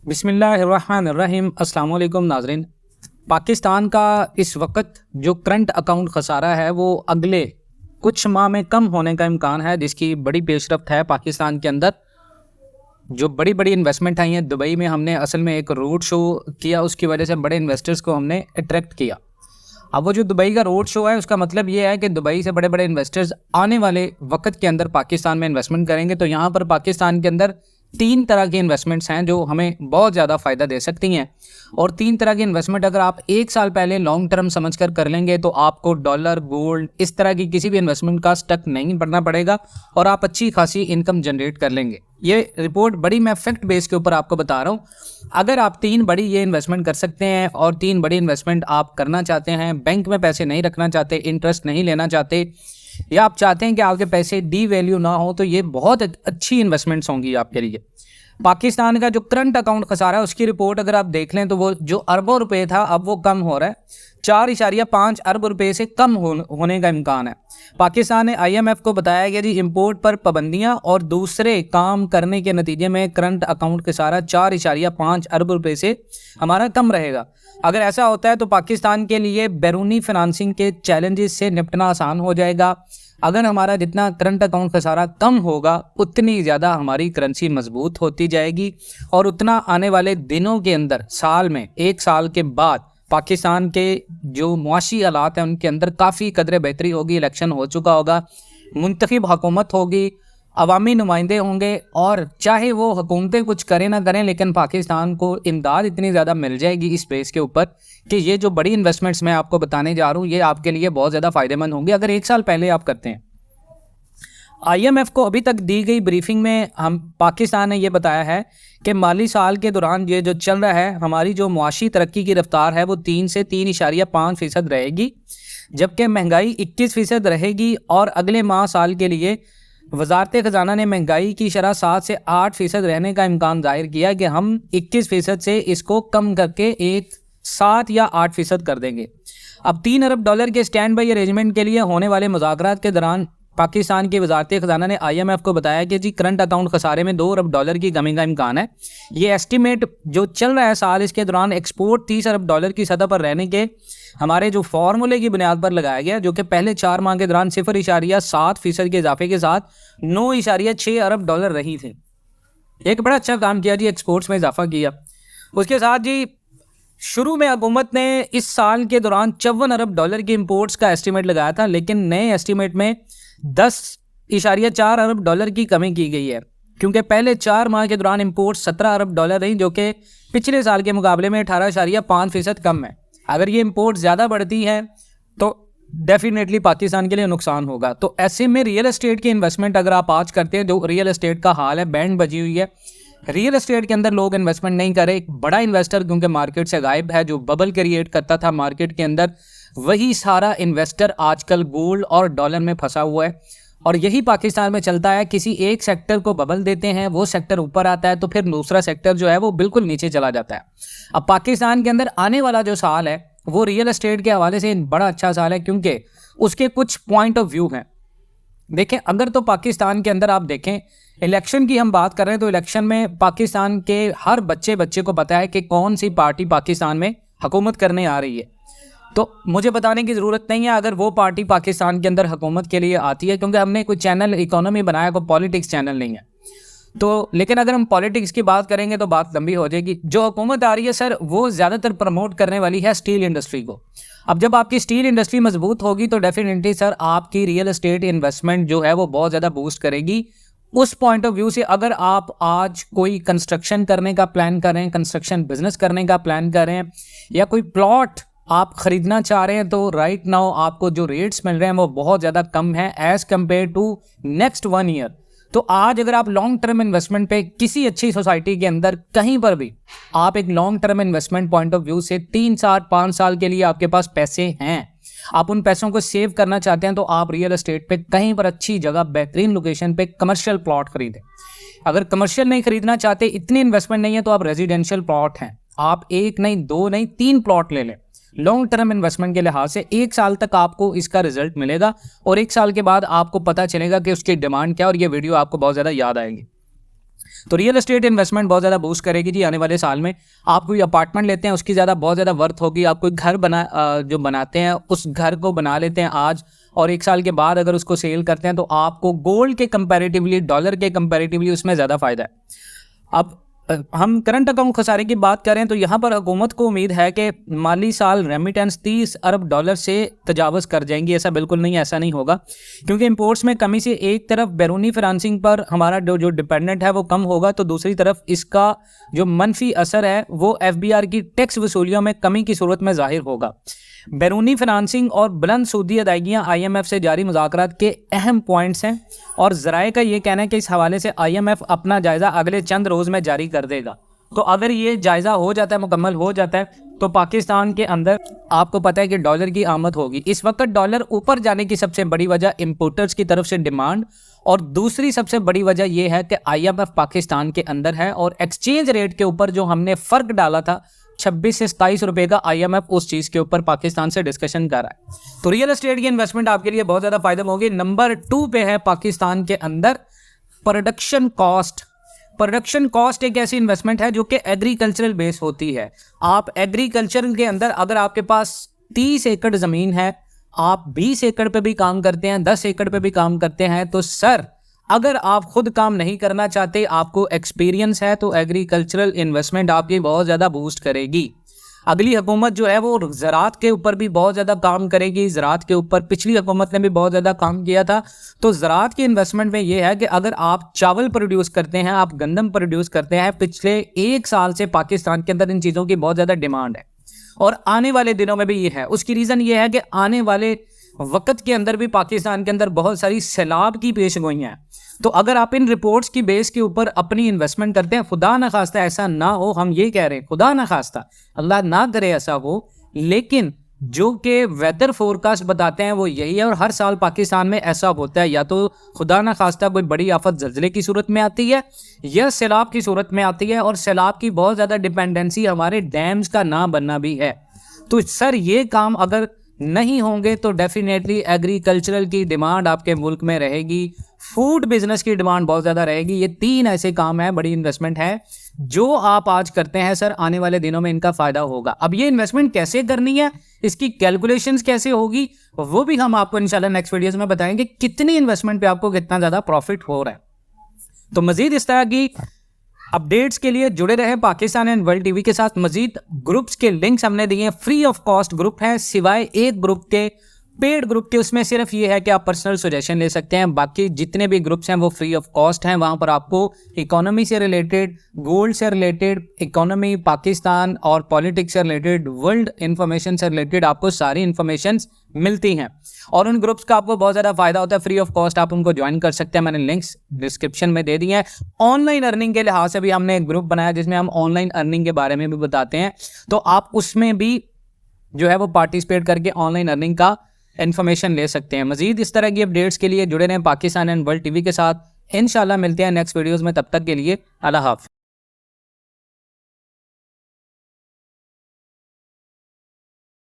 बिस्मिल्लाहिर्रहमानिर्रहीम। अस्सलाम वालेकुम नाज़रीन। पाकिस्तान का इस वक्त जो करंट अकाउंट खसारा है वो अगले कुछ माह में कम होने का इम्कान है, जिसकी बड़ी पेशरफ्त है। पाकिस्तान के अंदर जो बड़ी बड़ी इन्वेस्टमेंट आई हैं, दुबई में हमने असल में एक रोड शो किया, उसकी वजह से बड़े इन्वेस्टर्स को हमने अट्रैक्ट किया। अब वो जो दुबई का रोड शो है उसका मतलब ये है कि दुबई से बड़े बड़े इन्वेस्टर्स आने वाले वक्त के अंदर पाकिस्तान में इन्वेस्टमेंट करेंगे। तो यहाँ पर पाकिस्तान के अंदर 3 तरह की इन्वेस्टमेंट्स हैं जो हमें बहुत ज़्यादा फ़ायदा दे सकती हैं। और 3 तरह की इन्वेस्टमेंट अगर आप 1 साल पहले लॉन्ग टर्म समझकर कर लेंगे तो आपको डॉलर, गोल्ड, इस तरह की किसी भी इन्वेस्टमेंट का स्टक नहीं पड़ना पड़ेगा और आप अच्छी खासी इनकम जनरेट कर लेंगे। ये रिपोर्ट बड़ी मैं फैक्ट बेस के ऊपर आपको बता रहा हूँ। अगर आप 3 बड़ी ये इन्वेस्टमेंट कर सकते हैं और 3 बड़ी इन्वेस्टमेंट आप करना चाहते हैं, बैंक में पैसे नहीं रखना चाहते, इंटरेस्ट नहीं लेना चाहते, या आप चाहते हैं कि आपके पैसे डी वैल्यू ना हो, तो ये बहुत अच्छी इन्वेस्टमेंट्स होंगी आपके लिए। पाकिस्तान का जो करंट अकाउंट खसारा है उसकी रिपोर्ट अगर आप देख लें तो वो जो अरबों रुपए था अब वो कम हो रहा है, 4.5 अरब रुपए से कम होने का इम्कान है। पाकिस्तान ने IMF को बताया कि जी इंपोर्ट पर पाबंदियां और दूसरे काम करने के नतीजे में करंट अकाउंट खसारा 4.5 अरब रुपए से हमारा कम रहेगा। अगर ऐसा होता है तो पाकिस्तान के लिए बैरूनी फाइनेंसिंग के चैलेंजेस से निपटना आसान हो जाएगा। अगर हमारा जितना करंट अकाउंट खसारा कम होगा उतनी ज़्यादा हमारी करेंसी मजबूत होती जाएगी और उतना आने वाले दिनों के अंदर, साल में 1 साल के बाद पाकिस्तान के जो मुआशी हालात हैं उनके अंदर काफ़ी कदरे बेहतरी होगी। इलेक्शन हो चुका होगा, मुंतखब हुकूमत होगी, अवामी नुमाइंदे होंगे और चाहे वो हुकूमतें कुछ करें ना करें लेकिन पाकिस्तान को इमदाद इतनी ज़्यादा मिल जाएगी इस बेस के ऊपर कि ये जो बड़ी इन्वेस्टमेंट्स मैं आपको बताने जा रहा हूँ ये आपके लिए बहुत ज़्यादा फ़ायदेमंद होंगी अगर 1 साल पहले आप करते हैं। IMF को अभी तक दी गई ब्रीफिंग में हम पाकिस्तान ने ये बताया है कि माली साल के दौरान ये जो चल रहा है हमारी जो मुआशी तरक्की की रफ्तार है वो 3 से 3.5% रहेगी, जबकि महंगाई 21% रहेगी। और अगले माह साल के लिए वजारत ख़जाना ने महंगाई की शरह 7 से 8% रहने का इम्कान जाहिर किया कि हम 21% से इसको कम करके 7 या 8% कर देंगे। अब 3 अरब डॉलर के स्टैंड बाई अरेंजमेंट के लिए होने वाले मुज़ाकरात के दौरान पाकिस्तान की वजारत ख़जाना ने IMF को बताया कि जी करंट अकाउंट खसारे में 2 अरब डॉलर की कमी का इम्कान है। ये एस्टीमेट जो चल रहा है साल, इसके दौरान एक्सपोर्ट 30 अरब डॉलर की सतह पर रहने के हमारे जो फार्मूले की बुनियाद पर लगाया गया, जो कि पहले 4 माह के दौरान 0.7% के इजाफे के साथ 9.6 अरब डॉलर रही थी। एक बड़ा अच्छा काम किया जी, एक्सपोर्ट्स में इजाफा किया। उसके साथ जी शुरू में हुकूमत ने इस साल के दौरान 54 अरब डॉलर की इंपोर्ट्स का एस्टीमेट लगाया था, लेकिन नए एस्टीमेट में 10.4 अरब डॉलर की कमी की गई है, क्योंकि पहले 4 माह के दौरान इंपोर्ट 17 अरब डॉलर रही, जो कि पिछले साल के मुकाबले में 18.5% कम है। अगर ये इंपोर्ट ज़्यादा बढ़ती है तो डेफिनेटली पाकिस्तान के लिए नुकसान होगा। तो ऐसे में रियल एस्टेट की इन्वेस्टमेंट अगर आप आज करते हैं, जो रियल एस्टेट का हाल है, बैंड बजी हुई है, रियल एस्टेट के अंदर लोग इन्वेस्टमेंट नहीं करे। एक बड़ा इन्वेस्टर क्योंकि मार्केट से गायब है, जो बबल क्रिएट करता था मार्केट के अंदर, वही सारा इन्वेस्टर आजकल गोल्ड और डॉलर में फंसा हुआ है। और यही पाकिस्तान में चलता है, किसी एक सेक्टर को बबल देते हैं, वो सेक्टर ऊपर आता है तो फिर दूसरा सेक्टर जो है वो बिल्कुल नीचे चला जाता है। अब पाकिस्तान के अंदर आने वाला जो साल है वो रियल एस्टेट के हवाले से बड़ा अच्छा साल है, क्योंकि उसके कुछ पॉइंट ऑफ व्यू हैं। देखें, अगर तो पाकिस्तान के अंदर आप देखें, इलेक्शन की हम बात कर रहे हैं तो इलेक्शन में पाकिस्तान के हर बच्चे को पता है कि कौन सी पार्टी पाकिस्तान में हुकूमत करने आ रही है। तो मुझे बताने की ज़रूरत नहीं है अगर वो पार्टी पाकिस्तान के अंदर हुकूमत के लिए आती है, क्योंकि हमने कोई चैनल इकोनॉमी बनाया, कोई पॉलिटिक्स चैनल नहीं है। तो लेकिन अगर हम पॉलिटिक्स की बात करेंगे तो बात लंबी हो जाएगी। जो हुकूमत आ रही है सर, वो ज़्यादातर प्रमोट करने वाली है स्टील इंडस्ट्री को। अब जब आपकी स्टील इंडस्ट्री मजबूत होगी तो डेफिनेटली सर आपकी रियल एस्टेट इन्वेस्टमेंट जो है वो बहुत ज़्यादा बूस्ट करेगी। उस पॉइंट ऑफ व्यू से अगर आप आज कोई कंस्ट्रक्शन करने का प्लान कर रहे हैं, कंस्ट्रक्शन बिजनेस करने का प्लान कर रहे हैं, या कोई प्लॉट आप ख़रीदना चाह रहे हैं, तो राइट नाउ आपको जो रेट्स मिल रहे हैं वो बहुत ज़्यादा कम है as compare to next 1 year. तो आज अगर आप लॉन्ग टर्म इन्वेस्टमेंट पे किसी अच्छी सोसाइटी के अंदर कहीं पर भी आप एक long term investment point of view से 3 साल 5 साल के लिए आपके पास पैसे हैं, आप उन पैसों को सेव करना चाहते हैं, तो आप रियल एस्टेट पे कहीं पर अच्छी जगह, बेहतरीन लोकेशन पे कमर्शियल प्लॉट खरीदें। अगर कमर्शियल नहीं खरीदना चाहते, इतनी इन्वेस्टमेंट नहीं है, तो आप रेजिडेंशियल प्लॉट हैं, आप 1 नहीं 2 नहीं 3 प्लॉट ले लें। लॉन्ग टर्म इन्वेस्टमेंट के लिहाज से 1 साल तक आपको इसका रिजल्ट मिलेगा और 1 साल के बाद आपको पता चलेगा कि उसकी डिमांड क्या है, और ये वीडियो आपको बहुत ज़्यादा याद आएगी। तो रियल एस्टेट इन्वेस्टमेंट बहुत ज़्यादा बूस्ट करेगी जी आने वाले साल में। आप कोई अपार्टमेंट लेते हैं उसकी बहुत ज़्यादा वर्थ होगी। आप कोई घर जो बनाते हैं उस घर को बना लेते हैं आज, और 1 साल के बाद अगर उसको सेल करते हैं तो आपको गोल्ड के कंपैरेटिवली, डॉलर के कंपैरेटिवली उसमें ज़्यादा फ़ायदा है। अब हम करंट अकाउंट खसारे की बात करें तो यहाँ पर हुकूमत को उम्मीद है कि माली साल रेमिटेंस 30 अरब डॉलर से तजावज़ कर जाएंगी। ऐसा बिल्कुल नहीं, ऐसा नहीं होगा, क्योंकि इंपोर्ट्स में कमी से एक तरफ बैरूनी फाइनेंसिंग पर हमारा जो डिपेंडेंट है वो कम होगा, तो दूसरी तरफ इसका जो मनफी असर है वो FBR की टैक्स वसूलियों में कमी की सूरत में ज़ाहिर होगा। बैरूनी फाइनेंसिंग और बुलंद सूदी अदायगियाँ IMF से जारी मुज़ाकरात के अहम पॉइंट्स हैं, और ज़राए का ये कहना है कि इस हवाले से IMF अपना जायज़ा अगले चंद रोज़ में जारी कर देगा। तो अगर ये जायज़ा हो जाता है, मुकम्मल हो जाता है, तो पाकिस्तान के अंदर आपको पता है कि डॉलर की आमद होगी। इस वक्त डॉलर ऊपर जाने की सबसे बड़ी वजह इंपोर्टर्स की तरफ से डिमांड, और दूसरी सबसे बड़ी वजह यह है कि IMF पाकिस्तान के अंदर है, और एक्सचेंज रेट के ऊपर जो हमने फ़र्क डाला था 26 से 27 रुपए का, IMF उस चीज़ के ऊपर पाकिस्तान से डिस्कशन कर रहा है। तो रियल एस्टेट की इन्वेस्टमेंट आपके लिए बहुत ज़्यादा फायदा होगी। नंबर 2 पे है पाकिस्तान के अंदर प्रोडक्शन कॉस्ट। प्रोडक्शन कॉस्ट एक ऐसी इन्वेस्टमेंट है जो कि एग्रीकल्चरल बेस होती है। आप एग्रीकल्चर के अंदर अगर आपके पास 30 एकड़ ज़मीन है, आप 20 एकड़ पे भी काम करते हैं, 10 एकड़ पे भी काम करते हैं, तो सर अगर आप खुद काम नहीं करना चाहते, आपको एक्सपीरियंस है, तो एग्रीकल्चरल इन्वेस्टमेंट आपकी बहुत ज़्यादा बूस्ट करेगी। अगली हुकूमत जो है वो ज़राअत के ऊपर भी बहुत ज़्यादा काम करेगी। ज़राअत के ऊपर पिछली हुकूमत ने भी बहुत ज़्यादा काम किया था। तो ज़राअत की इन्वेस्टमेंट में ये है कि अगर आप चावल प्रोड्यूस करते हैं, आप गंदम प्रोड्यूस करते हैं, पिछले 1 साल से पाकिस्तान के अंदर इन चीज़ों की बहुत ज़्यादा डिमांड है, और आने वाले दिनों में भी ये है। उसकी रीज़न ये है कि आने वाले वक्त के अंदर भी पाकिस्तान के अंदर बहुत सारी सैलाब की पेशगोइयाँ हैं। तो अगर आप इन रिपोर्ट्स की बेस के ऊपर अपनी इन्वेस्टमेंट करते हैं, खुदा न खास्ता ऐसा ना हो, हम ये कह रहे हैं खुदा न खास्ता, अल्लाह ना करे ऐसा हो, लेकिन जो कि वेदर फोरकास्ट बताते हैं वो यही है, और हर साल पाकिस्तान में ऐसा होता है, या तो खुदा न खास्ता कोई बड़ी आफत ज़ल्ज़ले की सूरत में आती है या सैलाब की सूरत में आती है, और सैलाब की बहुत ज़्यादा डिपेंडेंसी हमारे डैम्स का ना बनना भी है। तो सर ये काम अगर नहीं होंगे तो डेफिनेटली एग्रीकल्चरल की डिमांड आपके मुल्क में रहेगी, फूड बिजनेस की डिमांड बहुत ज़्यादा रहेगी। ये 3 ऐसे काम है, बड़ी इन्वेस्टमेंट है जो आप आज करते हैं सर, आने वाले दिनों में इनका फ़ायदा होगा। अब ये इन्वेस्टमेंट कैसे करनी है, इसकी कैलकुलेशंस कैसे होगी, वो भी हम आपको इंशाल्लाह नेक्स्ट वीडियोज़ में बताएंगे, कितनी इन्वेस्टमेंट पे आपको कितना ज़्यादा प्रॉफिट हो रहा है। तो मज़ीद इस तरह की अपडेट्स के लिए जुड़े रहे पाकिस्तान एंड वर्ल्ड टीवी के साथ। मजीद ग्रुप्स के लिंक्स हमने दिए हैं, फ्री ऑफ कॉस्ट ग्रुप है, सिवाय एक ग्रुप के पेड ग्रुप के, उसमें सिर्फ ये है कि आप पर्सनल सजेशन ले सकते हैं। बाकी जितने भी ग्रुप्स हैं वो फ्री ऑफ कॉस्ट हैं। वहाँ पर आपको इकोनॉमी से रिलेटेड, गोल्ड से रिलेटेड, इकोनॉमी, पाकिस्तान और पॉलिटिक्स से रिलेटेड, वर्ल्ड इन्फॉर्मेशन से रिलेटेड आपको सारी इन्फॉर्मेशन मिलती हैं, और उन ग्रुप्स का आपको बहुत ज़्यादा फायदा होता है। फ्री ऑफ कॉस्ट आप उनको ज्वाइन कर सकते हैं, मैंने लिंक्स डिस्क्रिप्शन में दे दिए हैं। ऑनलाइन अर्निंग के लिहाज से भी हमने एक ग्रुप बनाया जिसमें हम ऑनलाइन अर्निंग के बारे में भी बताते हैं, तो आप उसमें भी जो है वो पार्टिसिपेट करके ऑनलाइन अर्निंग का इन्फॉर्मेशन ले सकते हैं। मजीद इस तरह की अपडेट्स के लिए जुड़े रहें पाकिस्तान एंड वर्ल्ड टीवी के साथ। इंशाल्लाह मिलते हैं नेक्स्ट वीडियोज़ में, तब तक के लिए अल्लाह हाफ़िज़।